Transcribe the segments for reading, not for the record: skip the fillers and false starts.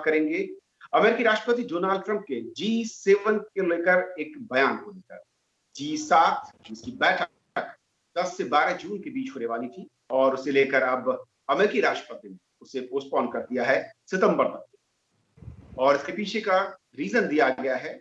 करेंगे अमेरिकी राष्ट्रपति डोनाल्ड ट्रंप के G7 के लेकर एक बयान को लेकर। G7 जिसकी बैठक 10 से 12 जून के बीच होने वाली थी और उसे लेकर अब अमेरिकी राष्ट्रपति ने उसे पोस्टपोन कर दिया है सितंबर तक। और इसके पीछे का रीजन दिया गया है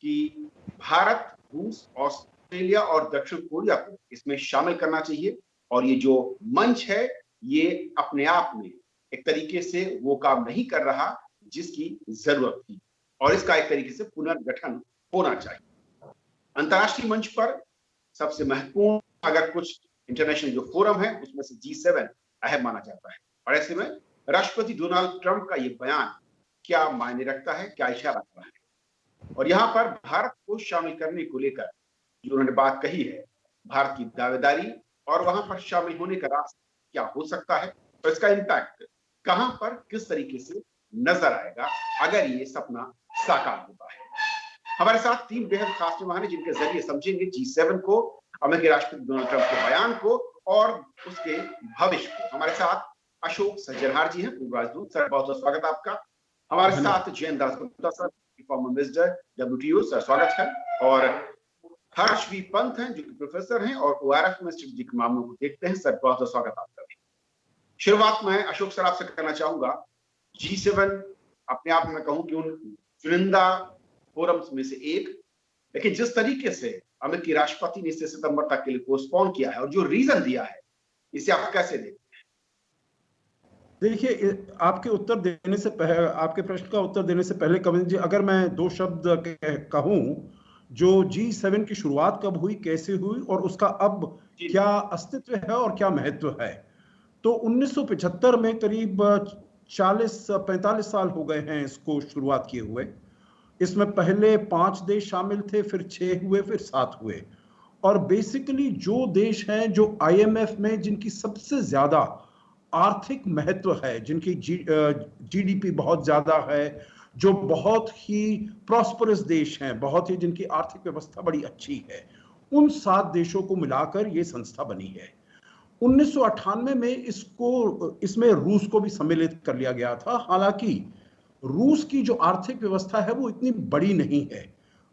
कि भारत, रूस, ऑस्ट्रेलिया और दक्षिण कोरिया को इसमें शामिल करना चाहिए और ये जो मंच है ये अपने आप में एक तरीके से वो काम नहीं कर रहा जिसकी जरूरत थी और इसका एक तरीके से पुनर्गठन होना चाहिए। अंतर्राष्ट्रीय मंच पर सबसे महत्वपूर्ण अगर कुछ इंटरनेशनल जो फोरम है उसमें से G7 अहम माना जाता है और ऐसे में राष्ट्रपति डोनाल्ड ट्रंप का ये बयान क्या मायने रखता है, क्या इशारा कर रहा है। और यहां पर भारत को शामिल करने को लेकर जो उन्होंने बात कही है, भारत की दावेदारी और वहां पर शामिल होने का रास्ता क्या हो सकता है और इसका इम्पैक्ट कहां पर किस तरीके से नजर आएगा अगर ये सपना साकार होता है। हमारे साथ 3 बेहद खास मेहमान हैं जिनके जरिए समझेंगे G7 को, अमेरिकी राष्ट्रपति डोनाल्ड ट्रंप के बयान को और उसके भविष्य को। हमारे साथ अशोक सज्जनहार जी हैं, पूर्व राजदूत, सर बहुत बहुत स्वागत आपका। हमारे साथ Jayant Das Gupta sir, former minister WTO, sir स्वागत है। और हर्ष वी पंत हैं जो कि प्रोफेसर हैं और ORF में स्ट्रेटेजिक मामलों को देखते हैं, सर बहुत बहुत स्वागत आपका। शुरुआत में अशोक सर आपसे करना चाहूंगा, G7 अपने आप में कहूं कि उन चुनिंदा फोरम्स में से एक, लेकिन जिस तरीके से अमेरिकी राष्ट्रपति ने इसे सितंबर तक के लिए पोस्टपोन किया है और जो रीजन दिया है, इसे आप कैसे देखते हैं? देखिए, आपके उत्तर देने से पहले, आपके प्रश्न का उत्तर देने से पहले कविंद जी, अगर मैं 2 शब्द कहूं, जो G7 की शुरुआत कब हुई, कैसे हुई और उसका अब क्या अस्तित्व है और क्या महत्व है, तो 1975 में करीब 40-45 साल हो गए हैं इसको शुरुआत किए हुए। इसमें पहले 5 देश शामिल थे, फिर 6 हुए, फिर 7 हुए। और बेसिकली जो देश हैं जो IMF में जिनकी सबसे ज्यादा आर्थिक महत्व है, जिनकी GDP बहुत ज्यादा है, जो बहुत ही प्रॉस्परस देश हैं, बहुत ही जिनकी आर्थिक व्यवस्था बड़ी अच्छी है, उन 7 देशों को मिलाकर ये संस्था बनी है। 1998 में इसमें रूस को भी सम्मिलित कर लिया गया था। हालांकि रूस की जो आर्थिक व्यवस्था है वो इतनी बड़ी नहीं है,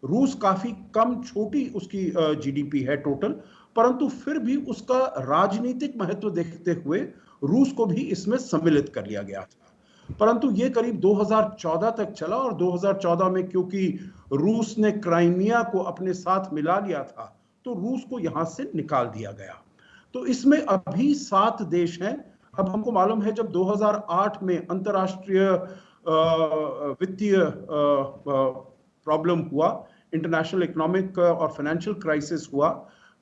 रूस काफी कम, छोटी उसकी GDP है टोटल, परंतु फिर भी उसका राजनीतिक महत्व देखते हुए रूस को भी इसमें सम्मिलित कर लिया गया था। परंतु ये करीब 2014 तक चला और 2014 में क्योंकि रूस ने क्राइमिया को अपने साथ मिला लिया था तो रूस को यहां से निकाल दिया गया। तो इसमें अभी 7 देश हैं। अब हमको मालूम है जब 2008 में अंतर्राष्ट्रीय वित्तीय प्रॉब्लम हुआ, इंटरनेशनल इकोनॉमिक और फाइनेंशियल क्राइसिस हुआ,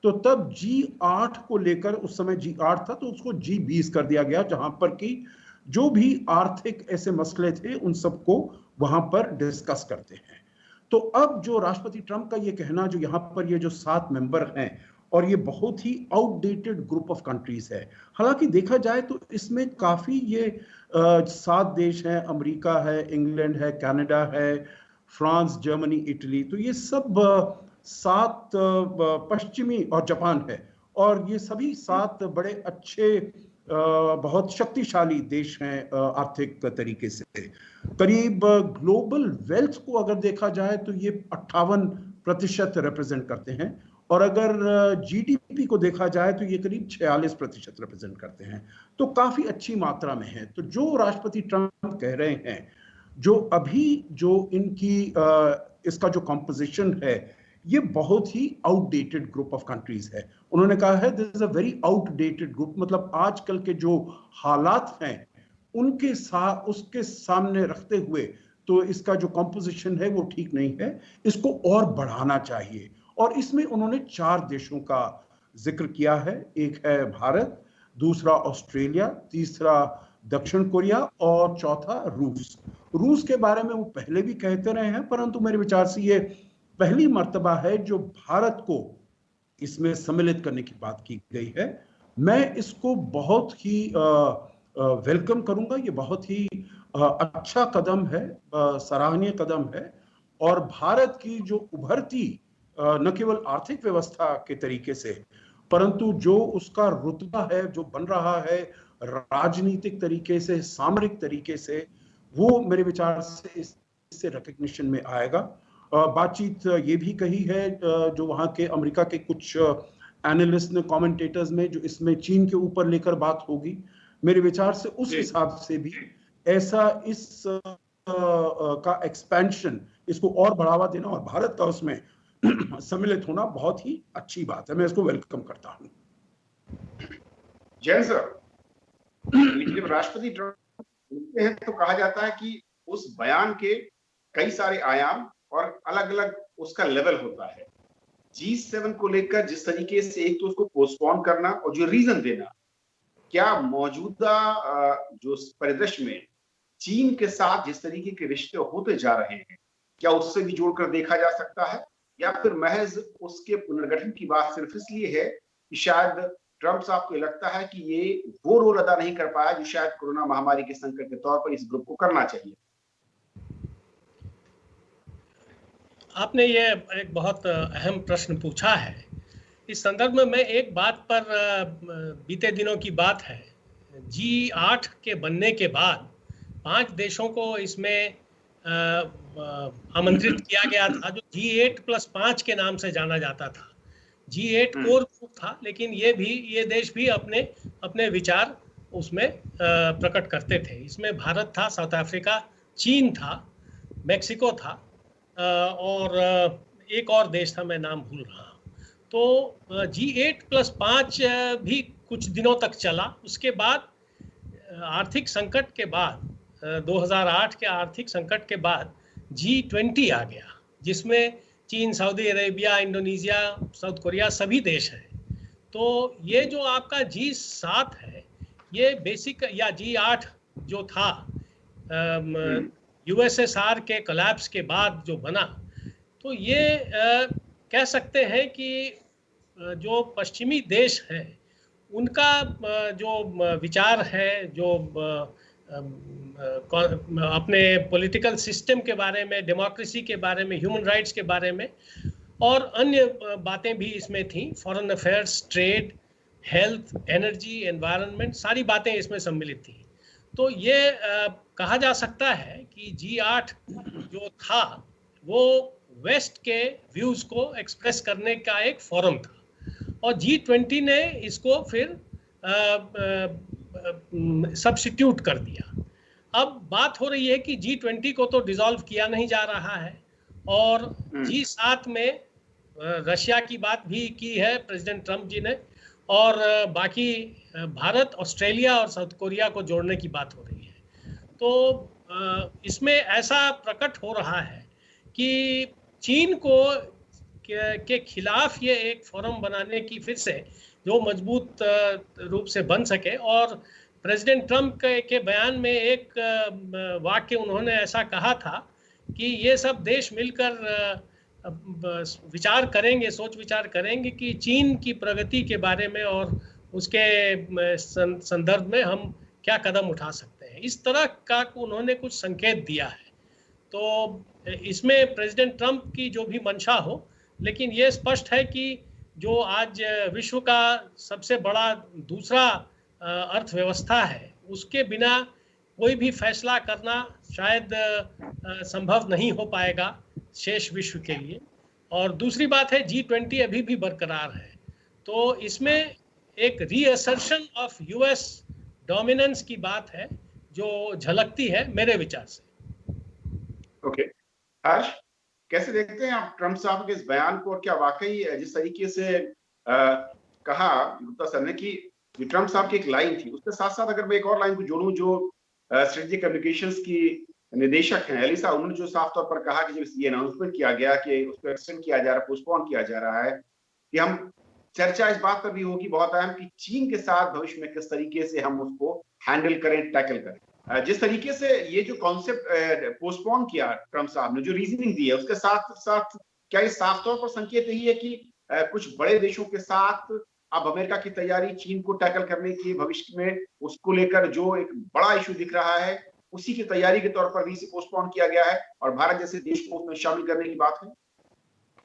तो तब G8 को लेकर, उस समय G8 था तो उसको G20 कर दिया गया, जहां पर कि जो भी आर्थिक ऐसे मसले थे उन सबको वहां पर डिस्कस करते हैं। तो अब जो राष्ट्रपति ट्रंप का ये कहना, जो यहाँ पर ये जो 7 मेंबर हैं और ये बहुत ही आउटडेटेड ग्रुप ऑफ कंट्रीज है, हालांकि देखा जाए तो इसमें काफी ये 7 देश हैं, अमेरिका है, इंग्लैंड है, कनाडा है, फ्रांस, जर्मनी, इटली, तो ये सब 7 पश्चिमी, और जापान है, और ये सभी 7 बड़े अच्छे बहुत शक्तिशाली देश हैं आर्थिक तरीके से। करीब ग्लोबल वेल्थ को अगर देखा जाए तो ये 58% रिप्रेजेंट करते हैं, और अगर GDP को देखा जाए तो ये करीब 46% रिप्रेजेंट करते हैं, तो काफी अच्छी मात्रा में है। तो जो राष्ट्रपति ट्रंप कह रहे हैं, जो अभी जो इनकी इसका जो कॉम्पोजिशन है, ये बहुत ही आउटडेटेड ग्रुप ऑफ कंट्रीज है। उन्होंने कहा है this is a very outdated group, मतलब आजकल के जो हालात हैं उसके सामने रखते हुए तो इसका जो कॉम्पोजिशन है वो ठीक नहीं है, इसको और बढ़ाना चाहिए। और इसमें उन्होंने 4 देशों का जिक्र किया है, एक है भारत, दूसरा ऑस्ट्रेलिया, तीसरा दक्षिण कोरिया और चौथा रूस। रूस के बारे में वो पहले भी कहते रहे हैं, परंतु मेरे विचार से ये पहली मर्तबा है जो भारत को इसमें सम्मिलित करने की बात की गई है। मैं इसको बहुत ही वेलकम करूंगा, ये बहुत ही अच्छा कदम है, सराहनीय कदम है। और भारत की जो उभरती न केवल आर्थिक व्यवस्था के तरीके से, परंतु जो उसका रुतबा है, जो बन रहा है राजनीतिक तरीके से, सामरिक तरीके से, वो मेरे विचार से इससे रिकग्निशन में आएगा। बातचीत ये भी कही है जो वहाँ के अमेरिका के कुछ एनालिस्ट ने, कमेंटेटर्स ने, जो इसमें चीन के ऊपर लेकर बात होगी। मेरे विचार से उस हिसाब से भी ऐसा इस का एक्सपेंशन, इसको और बढ़ावा देना और भारत का उसमें सम्मिलित होना बहुत ही अच्छी बात है। मैं इसको वेलकम करता हूँ। जैन सर, जब राष्ट्रपति ट्रंप बोलते हैं तो कहा जाता है कि उस बयान के कई सारे आयाम और अलग अलग उसका लेवल होता है। G7 को लेकर जिस तरीके से एक तो उसको पोस्टपोन करना और जो रीजन देना, क्या मौजूदा जो परिदृश्य में चीन के साथ जिस तरीके के रिश्ते होते जा रहे हैं, क्या उससे भी जोड़कर देखा जा सकता है, या फिर महज उसके पुनर्गठन की बात सिर्फ इसलिए है कि शायद ट्रंप साहब को लगता है कि ये वो रोल अदा नहीं कर पाया जो शायद कोरोना महामारी के संकट के तौर पर इस ग्रुप को करना चाहिए? आपने ये एक बहुत अहम प्रश्न पूछा है। इस संदर्भ में मैं एक बात पर, बीते दिनों की बात है, G8 के बनने के बाद 5 देशों को इसमें आमंत्रित किया गया था, जो G8+5 के नाम से जाना जाता था। G8 कोर ग्रुप था, लेकिन ये देश भी अपने अपने विचार उसमें प्रकट करते थे। इसमें भारत था, साउथ अफ्रीका, चीन था, मेक्सिको था, और एक और देश था, मैं नाम भूल रहा हूँ। तो G8+5 भी कुछ दिनों तक चला। उसके बाद आर्थिक संकट के बाद, 2008 के आर्थिक संकट के बाद G20 आ गया, जिसमें चीन, Saudi Arabia, Indonesia, south Korea सभी देश हैं। तो ये जो आपका G7 है, ये बेसिक, या G8 जो था USSR के कोलैप्स के बाद जो बना, तो ये कह सकते हैं कि जो पश्चिमी देश हैं उनका जो विचार है, जो अपने पॉलिटिकल सिस्टम के बारे में, डेमोक्रेसी के बारे में, ह्यूमन राइट्स के बारे में और अन्य बातें भी इसमें थी, foreign affairs, trade, health, energy, environment, सारी बातें इसमें सम्मिलित थी। तो ये कहा जा सकता है कि G8 जो था वो वेस्ट के व्यूज़ को एक्सप्रेस करने का एक फोरम था, और G20 ने इसको फिर सब्स्टिट्यूट कर दिया। अब बात हो रही है कि G20 को तो डिसॉल्व किया नहीं जा रहा है, और G7 में रशिया की बात भी की है प्रेसिडेंट ट्रंप जी ने, और बाकी भारत, ऑस्ट्रेलिया और साउथ कोरिया को जोड़ने की बात हो रही है। तो इसमें ऐसा प्रकट हो रहा है कि चीन को के खिलाफ ये एक फोरम बनाने की फिर से जो मजबूत रूप से बन सके। और प्रेसिडेंट ट्रंप के बयान में एक वाक्य उन्होंने ऐसा कहा था कि ये सब देश मिलकर विचार करेंगे, सोच विचार करेंगे कि चीन की प्रगति के बारे में और उसके संदर्भ में हम क्या कदम उठा सकते हैं। इस तरह का उन्होंने कुछ संकेत दिया है। तो इसमें प्रेसिडेंट ट्रंप की जो भी मंशा हो, लेकिन ये स्पष्ट है कि जो आज विश्व का सबसे बड़ा दूसरा अर्थव्यवस्था है, उसके बिना कोई भी फैसला करना शायद संभव नहीं हो पाएगा शेष विश्व के लिए। और दूसरी बात है, G20 अभी भी बरकरार है, तो इसमें एक रीअसर्शन ऑफ US डोमिनेंस की बात है जो झलकती है मेरे विचार से। ओके, हर्ष, कैसे देखते हैं आप ट्रंप साहब के इस बयान को, और क्या वाकई जिस तरीके से कहा गुप्ता सर ने कि ट्रंप साहब की एक लाइन थी, उसके साथ साथ अगर मैं एक और लाइन को जोड़ूं जो स्ट्रेटेजिक कम्युनिकेशंस की निदेशक हैं एलिसा, उन्होंने जो साफ तौर पर कहा कि जब ये अनाउंसमेंट किया गया कि उसको एक्सटेंड किया जा रहा है, पोस्टपोन किया जा रहा है, कि हम चर्चा इस बात पर भी होगी बहुत अहम कि चीन के साथ भविष्य में किस तरीके से हम उसको हैंडल करें, टैकल करें। जिस तरीके से ये जो कॉन्सेप्ट पोस्टपोन किया ट्रंप साहब ने, जो रीजनिंग दी है, उसके साथ साथ क्या ये साफ तौर पर संकेत यही है कि कुछ बड़े देशों के साथ अब अमेरिका की तैयारी चीन को टैकल करने की भविष्य में, उसको लेकर जो एक बड़ा इशू दिख रहा है, उसी की तैयारी के तौर पर भी इसे पोस्टपोन किया गया है और भारत जैसे देश को उसमें शामिल करने की बात है?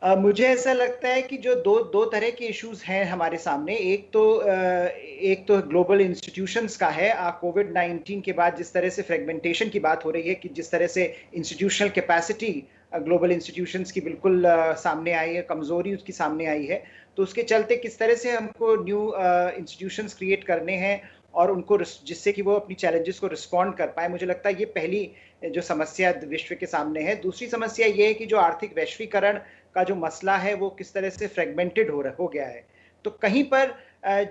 मुझे ऐसा लगता है कि जो दो तरह के इश्यूज हैं हमारे सामने, एक तो ग्लोबल इंस्टीट्यूशंस का है। कोविड-19 के बाद जिस तरह से फ्रेगमेंटेशन की बात हो रही है, कि जिस तरह से इंस्टीट्यूशनल कैपेसिटी ग्लोबल इंस्टीट्यूशंस की बिल्कुल सामने आई है, कमजोरी उसकी सामने आई है, तो उसके चलते किस तरह से हमको न्यू इंस्टीट्यूशंस क्रिएट करने हैं और उनको जिससे कि वो अपनी चैलेंजेस को रिस्पॉन्ड कर पाए, मुझे लगता है ये पहली जो समस्या विश्व के सामने है। दूसरी समस्या ये है कि जो आर्थिक वैश्वीकरण का जो मसला है वो किस तरह से फ्रेगमेंटेड हो गया है। तो कहीं पर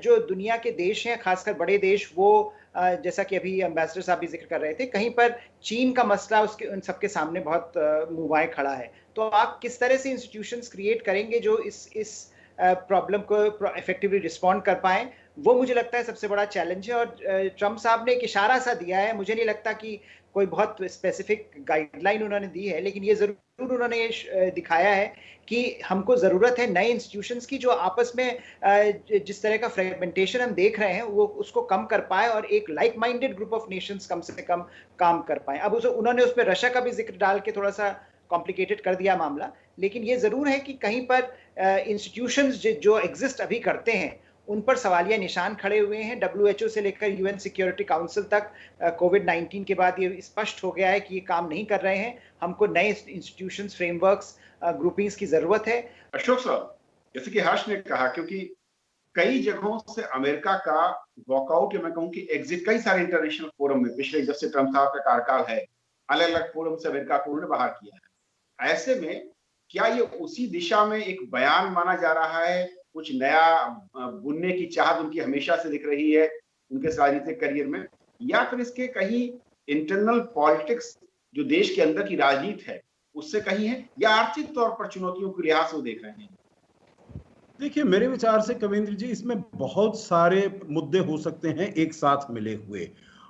जो दुनिया के देश हैं, खासकर बड़े देश, वो जैसा कि अभी एम्बेसडर साहब भी जिक्र कर रहे थे, कहीं पर चीन का मसला उसके उन सबके सामने बहुत मुंहवाए खड़ा है। तो आप किस तरह से इंस्टीट्यूशंस क्रिएट करेंगे जो इस प्रॉब्लम को इफेक्टिवली रिस्पॉन्ड कर पाएं, वो मुझे लगता है सबसे बड़ा चैलेंज है। और ट्रम्प साहब ने एक इशारा सा दिया है, मुझे नहीं लगता कि कोई बहुत स्पेसिफिक गाइडलाइन उन्होंने दी है, लेकिन ये जरूर उन्होंने ये दिखाया है कि हमको जरूरत है नए इंस्टीट्यूशंस की, जो आपस में जिस तरह का फ्रेगमेंटेशन हम देख रहे हैं वो उसको कम कर पाए और एक like minded group of nations कम से कम काम कर पाए। अब उन्होंने उसमें रशिया का भी जिक्र डाल के थोड़ा सा कॉम्प्लिकेटेड कर दिया मामला, लेकिन ये जरूर है कि कहीं पर इंस्टीट्यूशंस जो एग्जिस्ट अभी करते हैं उन पर सवालिया निशान खड़े हुए हैं। WHO से लेकर UN सिक्योरिटी काउंसिल तक कोविड-19 के बाद ये स्पष्ट हो गया है कि ये काम नहीं कर रहे हैं। हमको नए इंस्टीट्यूशंस, फ्रेमवर्क्स, ग्रुपिंग्स की जरूरत है। अशोक साहब, जैसे कि हर्ष ने कहा, क्योंकि कई जगहों से अमेरिका का वॉकआउट, या मैं कहूं कि एग्जिट, कई सारे इंटरनेशनल फोरम में पिछले जब से ट्रम्प साहब का कार्यकाल है, अलग अलग फोरम से अमेरिका को उन्होंने बाहर किया है। ऐसे में क्या ये उसी दिशा में एक बयान माना जा रहा है? कुछ नया बुनने की चाहत उनकी हमेशा से दिख रही है उनके राजनीतिक करियर में, या फिर इसके कहीं इंटरनल पॉलिटिक्स जो देश के अंदर की राजनीति है उससे कहीं है, या आर्थिक तौर पर चुनौतियों के लिहाज से वो देख रहे हैं? देखिए, मेरे विचार से कविंद्र जी, इसमें बहुत सारे मुद्दे हो सकते हैं एक साथ मिले हुए।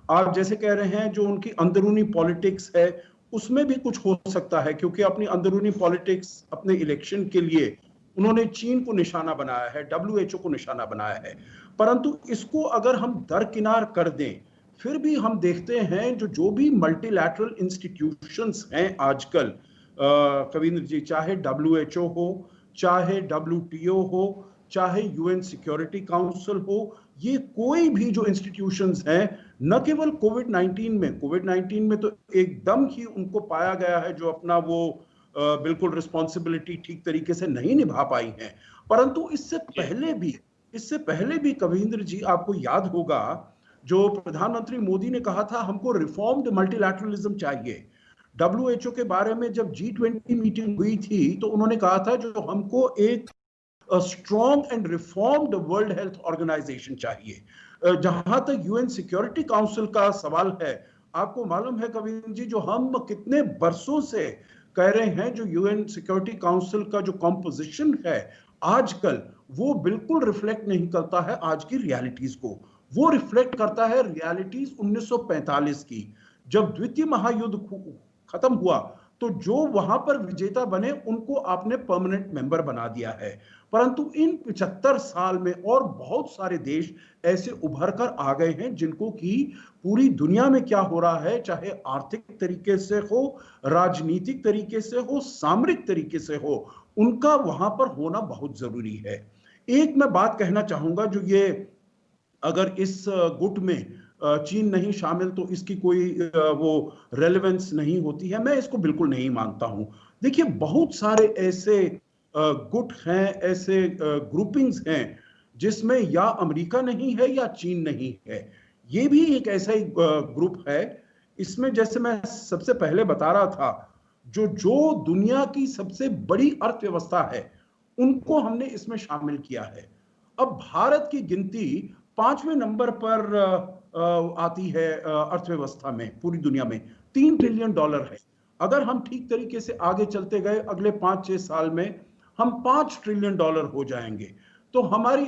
आप जैसे कह रहे हैं, जो उनकी अंदरूनी पॉलिटिक्स है उसमें भी कुछ हो सकता है, क्योंकि अपनी अंदरूनी पॉलिटिक्स, अपने इलेक्शन के लिए उन्होंने चीन को निशाना बनाया है, WHO को निशाना बनाया है। परंतु इसको अगर हम दरकिनार कर दें, फिर भी हम देखते हैं जो भी मल्टीलैटरल इंस्टीट्यूशंस हैं आजकल, कविंद्र जी, चाहे WHO हो, चाहे WTO हो, चाहे UN सिक्योरिटी काउंसिल हो, ये कोई भी जो इंस्टीट्यूशंस हैं, न केवल कोविड-19 में तो एकदम ही उनको पाया गया है जो अपना वो बिल्कुल रिस्पॉन्सिबिलिटी ठीक तरीके से नहीं निभा पाई हैं, परंतु इससे पहले भी कविंद्र जी, आपको याद होगा जो प्रधानमंत्री मोदी ने कहा था, हमको रिफॉर्म्ड मल्टीलैटरलिज्म चाहिए। WHO के बारे में जब G20 मीटिंग हुई थी तो उन्होंने कहा था जो हमको एक strong and reformed world health organization चाहिए। जहां तक UN सिक्योरिटी काउंसिल का सवाल है, आपको मालूम है कविंद्र जी, जो हम कितने बरसों से कह रहे हैं, जो UN सिक्योरिटी काउंसिल का जो कॉम्पोजिशन है आजकल, वो बिल्कुल रिफ्लेक्ट नहीं करता है आज की रियलिटीज को। वो रिफ्लेक्ट करता है रियलिटीज 1945 की, जब द्वितीय महायुद्ध खत्म हुआ तो जो वहां पर विजेता बने उनको आपने परमानेंट मेंबर बना दिया है। परंतु इन 75 साल में और बहुत सारे देश ऐसे उभर कर आ गए हैं जिनको कि पूरी दुनिया में क्या हो रहा है, चाहे आर्थिक तरीके से हो, राजनीतिक तरीके से हो, सामरिक तरीके से हो, उनका वहां पर होना बहुत जरूरी है। एक मैं बात कहना चाहूंगा, जो ये अगर इस गुट में चीन नहीं शामिल तो इसकी कोई वो रेलेवेंस नहीं होती है, मैं इसको बिल्कुल नहीं मानता हूं। देखिए, बहुत सारे ऐसे गुट हैं, ऐसे ग्रुपिंग्स हैं जिसमें या अमेरिका नहीं है या चीन नहीं है। ये भी एक ऐसा ही ग्रुप है। इसमें जैसे मैं सबसे पहले बता रहा था, जो दुनिया की सबसे बड़ी अर्थव्यवस्था है उनको हमने इसमें शामिल किया है। अब भारत की गिनती 5वें नंबर पर आती है अर्थव्यवस्था में, पूरी दुनिया में $3 ट्रिलियन है। अगर हम ठीक तरीके से आगे चलते गए, अगले 5-6 साल में हम $5 ट्रिलियन हो जाएंगे, तो हमारी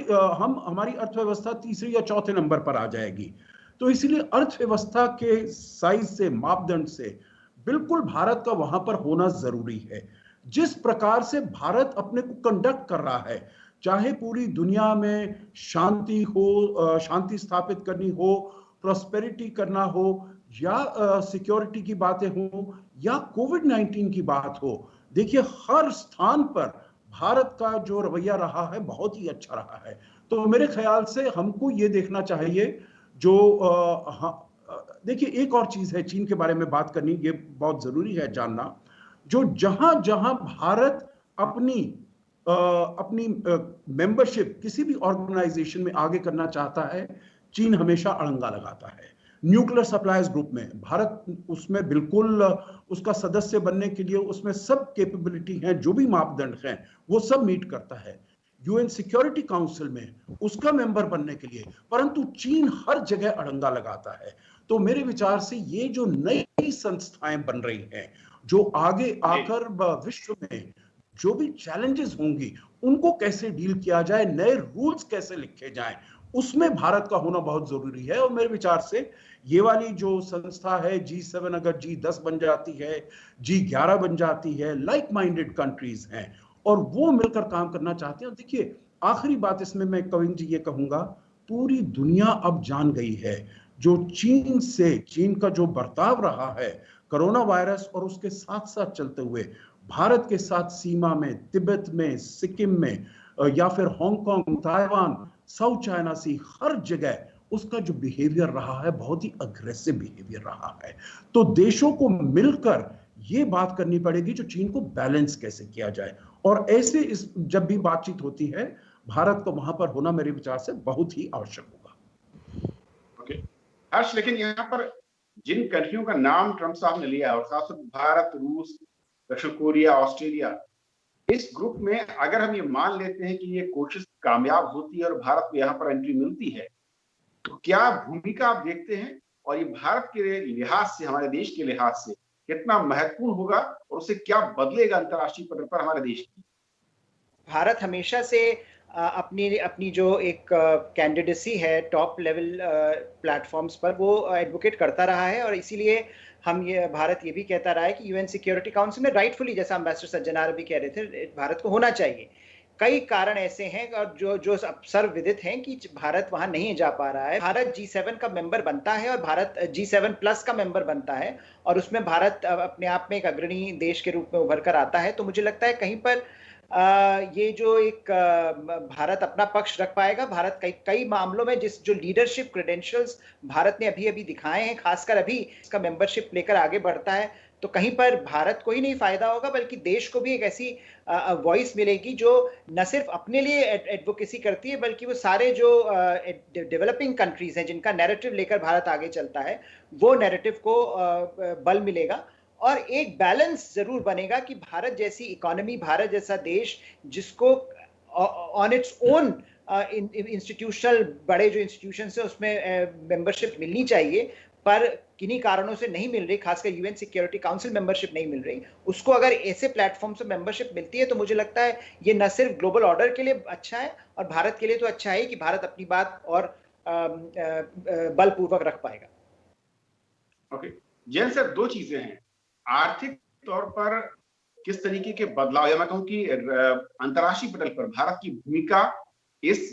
अर्थव्यवस्था तीसरे या चौथे नंबर पर आ जाएगी। तो इसलिए अर्थव्यवस्था के साइज से, मापदंड से बिल्कुल भारत का वहां पर होना जरूरी है। जिस प्रकार से भारत अपने को कंडक्ट कर रहा है, चाहे पूरी दुनिया में शांति हो, शांति स्थापित करनी हो, प्रॉस्पेरिटी करना हो, या सिक्योरिटी की बातें हो, या कोविड-19 की बात हो, देखिए हर स्थान पर भारत का जो रवैया रहा है बहुत ही अच्छा रहा है। तो मेरे ख्याल से हमको ये देखना चाहिए जो देखिए एक और चीज है चीन के बारे में बात करनी, ये बहुत जरूरी है जानना, जो जहां जहां भारत अपनी अपनी मेंबरशिप किसी भी ऑर्गेनाइजेशन में आगे करना चाहता है, चीन हमेशा अड़ंगा लगाता है। न्यूक्लियर सप्लायर्स ग्रुप में भारत उसमें बिल्कुल उसका सदस्य बनने के लिए उसमें सब कैपेबिलिटी है, जो भी मापदंड हैं वो सब मीट करता है। यूएन सिक्योरिटी काउंसिल में उसका मेंबर बनने के लिए, परंतु चीन हर जगह अड़ंगा लगाता है। तो मेरे विचार से ये जो नई संस्थाएं बन रही हैं, जो आगे आकर विश्व में जो भी चैलेंजेस होंगी उनको कैसे डील किया जाए, नए रूल्स कैसे लिखे जाएं, उसमें भारत का होना बहुत जरूरी है। और मेरे विचार से ये वाली जो संस्था है G7, अगर G10 बन जाती है, G11 बन जाती है, लाइक माइंडेड कंट्रीज हैं और वो मिलकर काम करना चाहते हैं। देखिए आखिरी बात इसमें मैं कविंद जी ये कहूंगा, पूरी दुनिया अब जान गई है जो चीन का जो बर्ताव रहा है कोरोना वायरस और उसके साथ साथ चलते हुए भारत के साथ सीमा में, तिब्बत में, सिक्किम में या फिर हांगकांग, ताइवान, साउथ चाइना सी, हर जगह उसका जो बिहेवियर रहा है बहुत ही अग्रेसिव बिहेवियर रहा है। तो देशों को मिलकर ये बात करनी पड़ेगी जो चीन को बैलेंस कैसे किया जाए, और ऐसे इस जब भी बातचीत होती है भारत को वहां पर होना मेरे विचार से बहुत ही आवश्यक होगा। ओके हर्ष, लेकिन यहाँ पर जिन कंट्रियों का नाम ट्रंप साहब ने लिया और खासतौर पर भारत, रूस, दक्षिण कोरिया, ऑस्ट्रेलिया, इस ग्रुप में अगर हम ये मान लेते हैं कि ये कोशिश कामयाब होती है और भारत को यहाँ पर एंट्री मिलती है, तो क्या भूमिका आप देखते हैं और ये भारत के लिहाज से, हमारे देश के लिहाज से कितना महत्वपूर्ण होगा और उससे क्या बदलेगा अंतर्राष्ट्रीय पटल पर हमारे देश की? भारत हमेशा से अपनी जो एक कैंडिडेसी है टॉप लेवल प्लेटफॉर्म्स पर, वो एडवोकेट करता रहा है। और इसीलिए भारत ये भी कहता रहा है कि यूएन सिक्योरिटी काउंसिल में राइटफुली, जैसा एम्बेसडर सज्जनार भी कह रहे थे, भारत को होना चाहिए। कई कारण ऐसे हैं और जो सर्वविदित हैं कि भारत वहां नहीं जा पा रहा है। भारत G7 का मेंबर बनता है और भारत G7 प्लस का मेंबर बनता है और उसमें भारत अपने आप में एक अग्रणी देश के रूप में उभर कर आता है। तो मुझे लगता है कहीं पर ये जो एक भारत अपना पक्ष रख पाएगा। भारत कई मामलों में जो लीडरशिप क्रेडेंशियल्स भारत ने अभी दिखाए हैं, खासकर अभी इसका मेंबरशिप लेकर आगे बढ़ता है, तो कहीं पर भारत को ही नहीं फायदा होगा बल्कि देश को भी एक ऐसी वॉइस मिलेगी जो न सिर्फ अपने लिए एडवोकेसी करती है बल्कि वो सारे जो डेवलपिंग कंट्रीज हैं जिनका नैरेटिव लेकर भारत आगे चलता है, वो नैरेटिव को बल मिलेगा। और एक बैलेंस जरूर बनेगा कि भारत जैसी इकोनॉमी, भारत जैसा देश जिसको ऑन इट्स ओन इंस्टीट्यूशनल बड़े जो इंस्टीट्यूशंस है उसमें मेंबरशिप मिलनी चाहिए, पर किन्हीं कारणों से नहीं मिल रही, खासकर यूएन सिक्योरिटी काउंसिल मेंबरशिप नहीं मिल रही, उसको अगर ऐसे प्लेटफॉर्म से मेंबरशिप मिलती है तो मुझे लगता है ये न सिर्फ ग्लोबल ऑर्डर के लिए अच्छा है और भारत के लिए तो अच्छा है कि भारत अपनी बात और बलपूर्वक रख पाएगा। ओके जैन सर, दो चीजें हैं, आर्थिक तौर पर किस तरीके के बदलाव, या मैं कहूं कि अंतर्राष्ट्रीय पटल पर भारत की भूमिका इस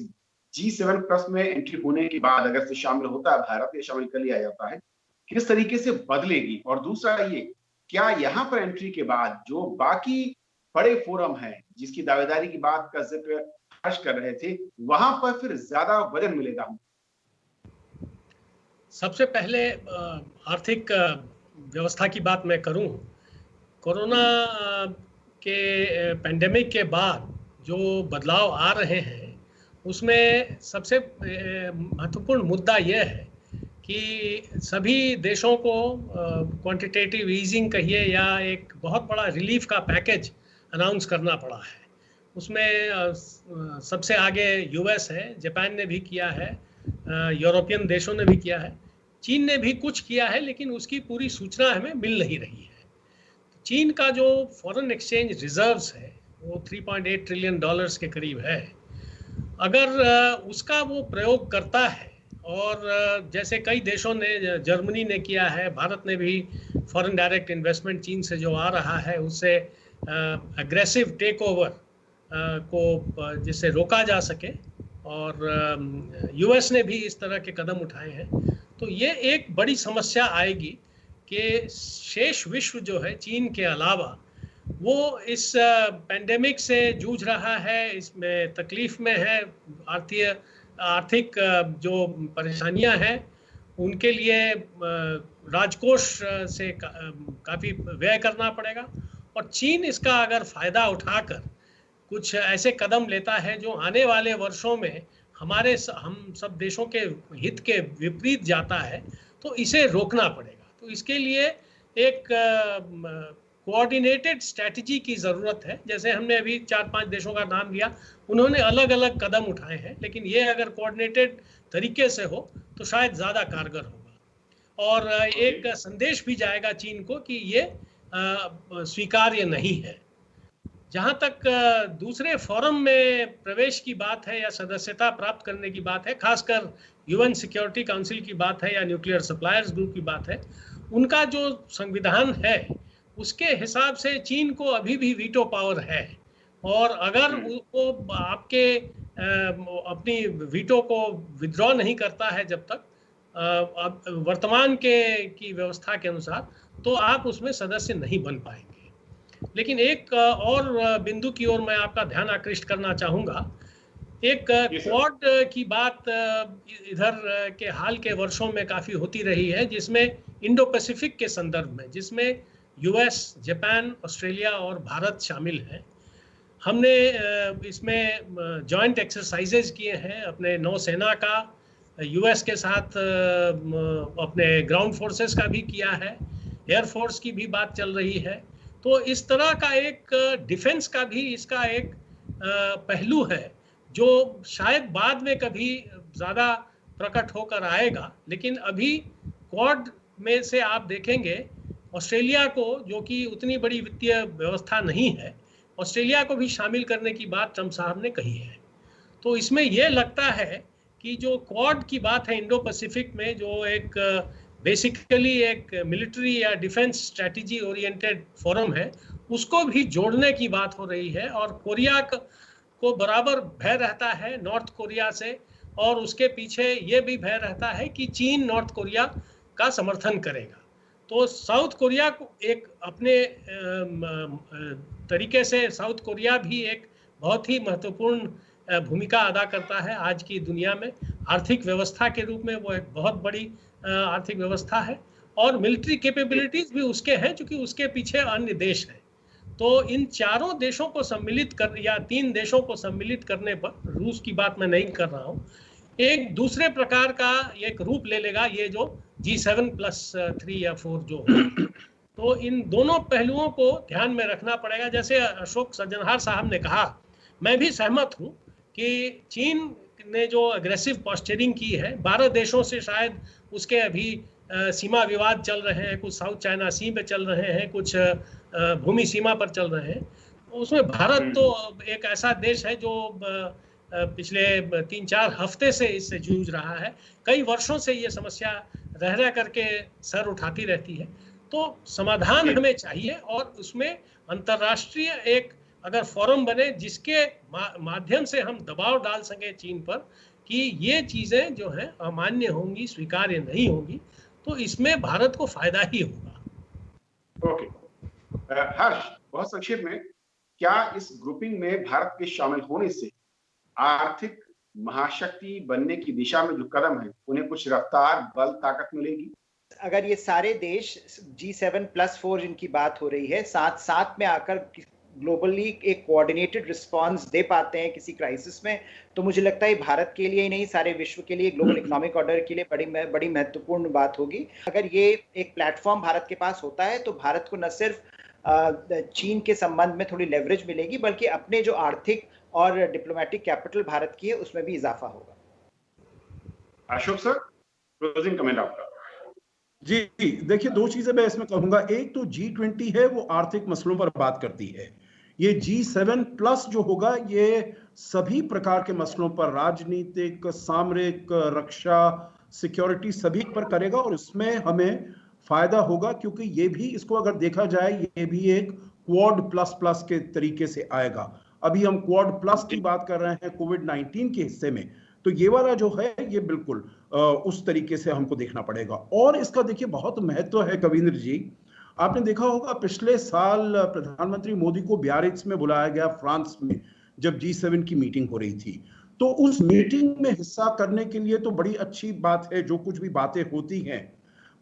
G7 प्लस में एंट्री होने के बाद, अगर से शामिल होता है भारत या शामिल कर लिया जाता है, किस तरीके से बदलेगी? और दूसरा ये, क्या यहाँ पर एंट्री के बाद जो बाकी बड़े फोरम हैं जिसकी दावेदारी की बात का जिक्र हर्ष कर रहे थे, वहां पर फिर ज्यादा वजन मिलेगा? सबसे पहले आर्थिक व्यवस्था की बात मैं करूं, कोरोना के पेंडेमिक के बाद जो बदलाव आ रहे हैं उसमें सबसे महत्वपूर्ण मुद्दा यह है कि सभी देशों को क्वांटिटेटिव ईजिंग कहिए या एक बहुत बड़ा रिलीफ का पैकेज अनाउंस करना पड़ा है। उसमें सबसे आगे यूएस है, जापान ने भी किया है, यूरोपियन देशों ने भी किया है, चीन ने भी कुछ किया है, लेकिन उसकी पूरी सूचना हमें मिल नहीं रही है। चीन का जो फॉरेन एक्सचेंज रिजर्व्स है वो $3.8 ट्रिलियन के करीब है। अगर उसका वो प्रयोग करता है, और जैसे कई देशों ने, जर्मनी ने किया है, भारत ने भी फॉरेन डायरेक्ट इन्वेस्टमेंट चीन से जो आ रहा है उससे एग्रेसिव टेक ओवर को जिससे रोका जा सके, और यूएस ने भी इस तरह के कदम उठाए हैं, तो ये एक बड़ी समस्या आएगी कि शेष विश्व जो है चीन के अलावा वो इस पेंडेमिक से जूझ रहा है, इसमें तकलीफ में है, आर्थिक जो परेशानियां हैं उनके लिए राजकोष से काफ़ी व्यय करना पड़ेगा। और चीन इसका अगर फ़ायदा उठाकर कुछ ऐसे कदम लेता है जो आने वाले वर्षों में हम सब देशों के हित के विपरीत जाता है, तो इसे रोकना पड़ेगा। तो इसके लिए एक कोऑर्डिनेटेड स्ट्रैटेजी की ज़रूरत है। जैसे हमने अभी 4-5 देशों का नाम लिया, उन्होंने अलग अलग कदम उठाए हैं, लेकिन ये अगर कोऑर्डिनेटेड तरीके से हो तो शायद ज़्यादा कारगर होगा और एक संदेश भी जाएगा चीन को कि ये स्वीकार्य नहीं है। जहाँ तक दूसरे फोरम में प्रवेश की बात है या सदस्यता प्राप्त करने की बात है, खासकर यूएन सिक्योरिटी काउंसिल की बात है या न्यूक्लियर सप्लायर्स ग्रुप की बात है, उनका जो संविधान है उसके हिसाब से चीन को अभी भी वीटो पावर है। और अगर वो आपके अपनी वीटो को विड्रॉ नहीं करता है जब तक वर्तमान की व्यवस्था के अनुसार, तो आप उसमें सदस्य नहीं बन पाएंगे। लेकिन एक और बिंदु की ओर मैं आपका ध्यान आकृष्ट करना चाहूँगा। एक क्वाड की बात इधर के हाल के वर्षों में काफ़ी होती रही है, जिसमें इंडो पैसिफिक के संदर्भ में, जिसमें यूएस, जापान, ऑस्ट्रेलिया और भारत शामिल हैं। हमने इसमें जॉइंट एक्सरसाइजेज किए हैं अपने नौसेना का, यूएस के साथ अपने ग्राउंड फोर्सेस का भी किया है, एयरफोर्स की भी बात चल रही है। तो इस तरह का एक डिफेंस का भी इसका एक पहलू है जो शायद बाद में कभी ज़्यादा प्रकट होकर आएगा। लेकिन अभी क्वाड में से आप देखेंगे ऑस्ट्रेलिया को, जो कि उतनी बड़ी वित्तीय व्यवस्था नहीं है, ऑस्ट्रेलिया को भी शामिल करने की बात ट्रम्प साहब ने कही है। तो इसमें यह लगता है कि जो क्वाड की बात है इंडो पैसिफिक में, जो एक बेसिकली एक मिलिट्री या डिफेंस स्ट्रैटेजी ओरिएंटेड फोरम है, उसको भी जोड़ने की बात हो रही है। और कोरिया को बराबर भय रहता है नॉर्थ कोरिया से, और उसके पीछे ये भी भय रहता है कि चीन नॉर्थ कोरिया का समर्थन करेगा। तो साउथ कोरिया को एक अपने तरीके से साउथ कोरिया भी एक बहुत ही महत्वपूर्ण भूमिका अदा करता है आज की दुनिया में। आर्थिक व्यवस्था के रूप में वो एक बहुत बड़ी आर्थिक व्यवस्था है और मिलिट्री कैपेबिलिटीज भी उसके हैं, क्योंकि उसके पीछे अन्य देश हैं। तो इन चारों देशों को सम्मिलित कर, या 3 देशों को सम्मिलित करने पर, रूस की बात मैं नहीं कर रहा हूँ, एक दूसरे प्रकार का एक रूप ले लेगा ये जो G7+3 या 4 जो है। तो इन दोनों पहलुओं को ध्यान में रखना पड़ेगा। जैसे अशोक सज्जनहार साहब ने कहा, मैं भी सहमत हूँ कि चीन ने जो अग्रेसिव पॉस्चरिंग की है, 12 देशों से शायद उसके अभी सीमा विवाद चल रहे हैं, कुछ साउथ चाइना सी में चल रहे हैं, कुछ भूमि सीमा पर चल रहे हैं। उसमें भारत तो एक ऐसा देश है जो पिछले 3-4 हफ्ते से इससे जूझ रहा है। कई वर्षों से ये समस्या रह करके सर उठाती रहती है। तो समाधान हमें चाहिए और उसमें अंतर्राष्ट्रीय एक अगर फोरम बने जिसके माध्यम से हम दबाव डाल सकें चीन पर कि ये चीजें जो हैं अमान्य होंगी, स्वीकार्य नहीं होंगी, तो इसमें भारत को फायदा ही होगा। ओके हर्ष, बहुत संक्षेप में, क्या इस ग्रुपिंग में भारत के शामिल होने से आर्थिक महाशक्ति बनने की दिशा में जो कदम है उन्हें कुछ रफ्तार, बल, ताकत मिलेगी? अगर ये सारे देश G7+4 जिनकी बात हो रही है साथ साथ में आकर ग्लोबली एक कोऑर्डिनेटेड रिस्पांस दे पाते हैं किसी क्राइसिस में, तो मुझे लगता है भारत के लिए ही नहीं, सारे विश्व के लिए, ग्लोबल इकोनॉमिक ऑर्डर के लिए बड़ी महत्वपूर्ण बात होगी। अगर ये एक प्लेटफॉर्म भारत के पास होता है तो भारत को न सिर्फ चीन के संबंध में थोड़ी लेवरेज मिलेगी, बल्कि अपने जो आर्थिक और डिप्लोमेटिक कैपिटल भारत की है उसमें भी इजाफा होगा। अशोक सर, क्लोजिंग कमेंट आपका। जी देखिए, 2 चीजें मैं इसमें कहूंगा। एक तो G20 है वो आर्थिक मसलों पर बात करती है, ये G7+ जो होगा ये सभी प्रकार के मसलों पर, राजनीतिक, सामरिक, रक्षा, सिक्योरिटी, सभी पर करेगा और इसमें हमें फायदा होगा, क्योंकि ये भी, इसको अगर देखा जाए, ये भी एक क्वाड++ के तरीके से आएगा। अभी हम क्वाड+ की बात कर रहे हैं कोविड-19 के हिस्से में, तो ये वाला जो है ये बिल्कुल उस तरीके से हमको देखना पड़ेगा। और इसका देखिए बहुत महत्व है कविंद्र जी। आपने देखा होगा पिछले साल प्रधानमंत्री मोदी को बियारिट्ज में बुलाया गया फ्रांस में, जब G7 की मीटिंग हो रही थी। तो उस मीटिंग में हिस्सा करने के लिए तो बड़ी अच्छी बात है, जो कुछ भी बातें होती हैं,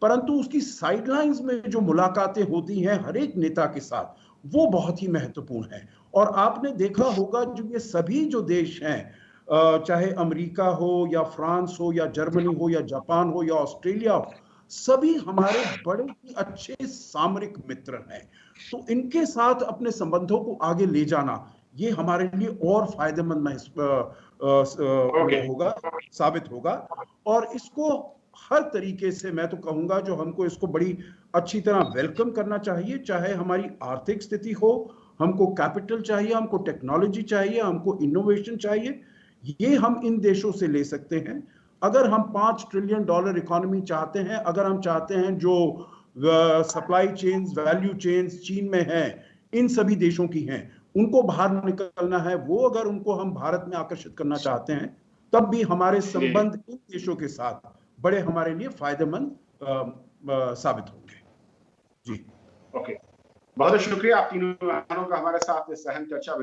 परंतु उसकी साइडलाइंस में जो मुलाकातें होती हैं हर एक नेता के साथ, वो बहुत ही महत्वपूर्ण है। और आपने देखा होगा जो ये सभी जो देश हैं, चाहे अमेरिका हो या फ्रांस हो या जर्मनी हो या जापान हो या ऑस्ट्रेलिया हो, सभी हमारे बड़े ही अच्छे सामरिक मित्र हैं। तो इनके साथ अपने संबंधों को आगे ले जाना, ये हमारे लिए और फायदेमंद होगा, साबित होगा। और इसको हर तरीके से मैं तो कहूंगा जो हमको इसको बड़ी अच्छी तरह वेलकम करना चाहिए, चाहे हमारी आर्थिक स्थिति हो, हमको कैपिटल चाहिए, हमको टेक्नोलॉजी चाहिए, हमको इनोवेशन चाहिए, ये हम इन देशों से ले सकते हैं। अगर हम $5 ट्रिलियन इकोनॉमी चाहते हैं, अगर हम चाहते हैं जो सप्लाई चेन्स, वैल्यू चेन्स चीन में हैं, इन सभी देशों की हैं, उनको बाहर निकलना है, वो अगर उनको हम भारत में आकर्षित करना चाहते हैं, तब भी हमारे संबंध इन देशों के साथ बड़े हमारे लिए फायदेमंद साबित होंगे। जी, ओके, बहुत शुक्रिया आप तीनों का हमारे साथ इस अहम चर्चा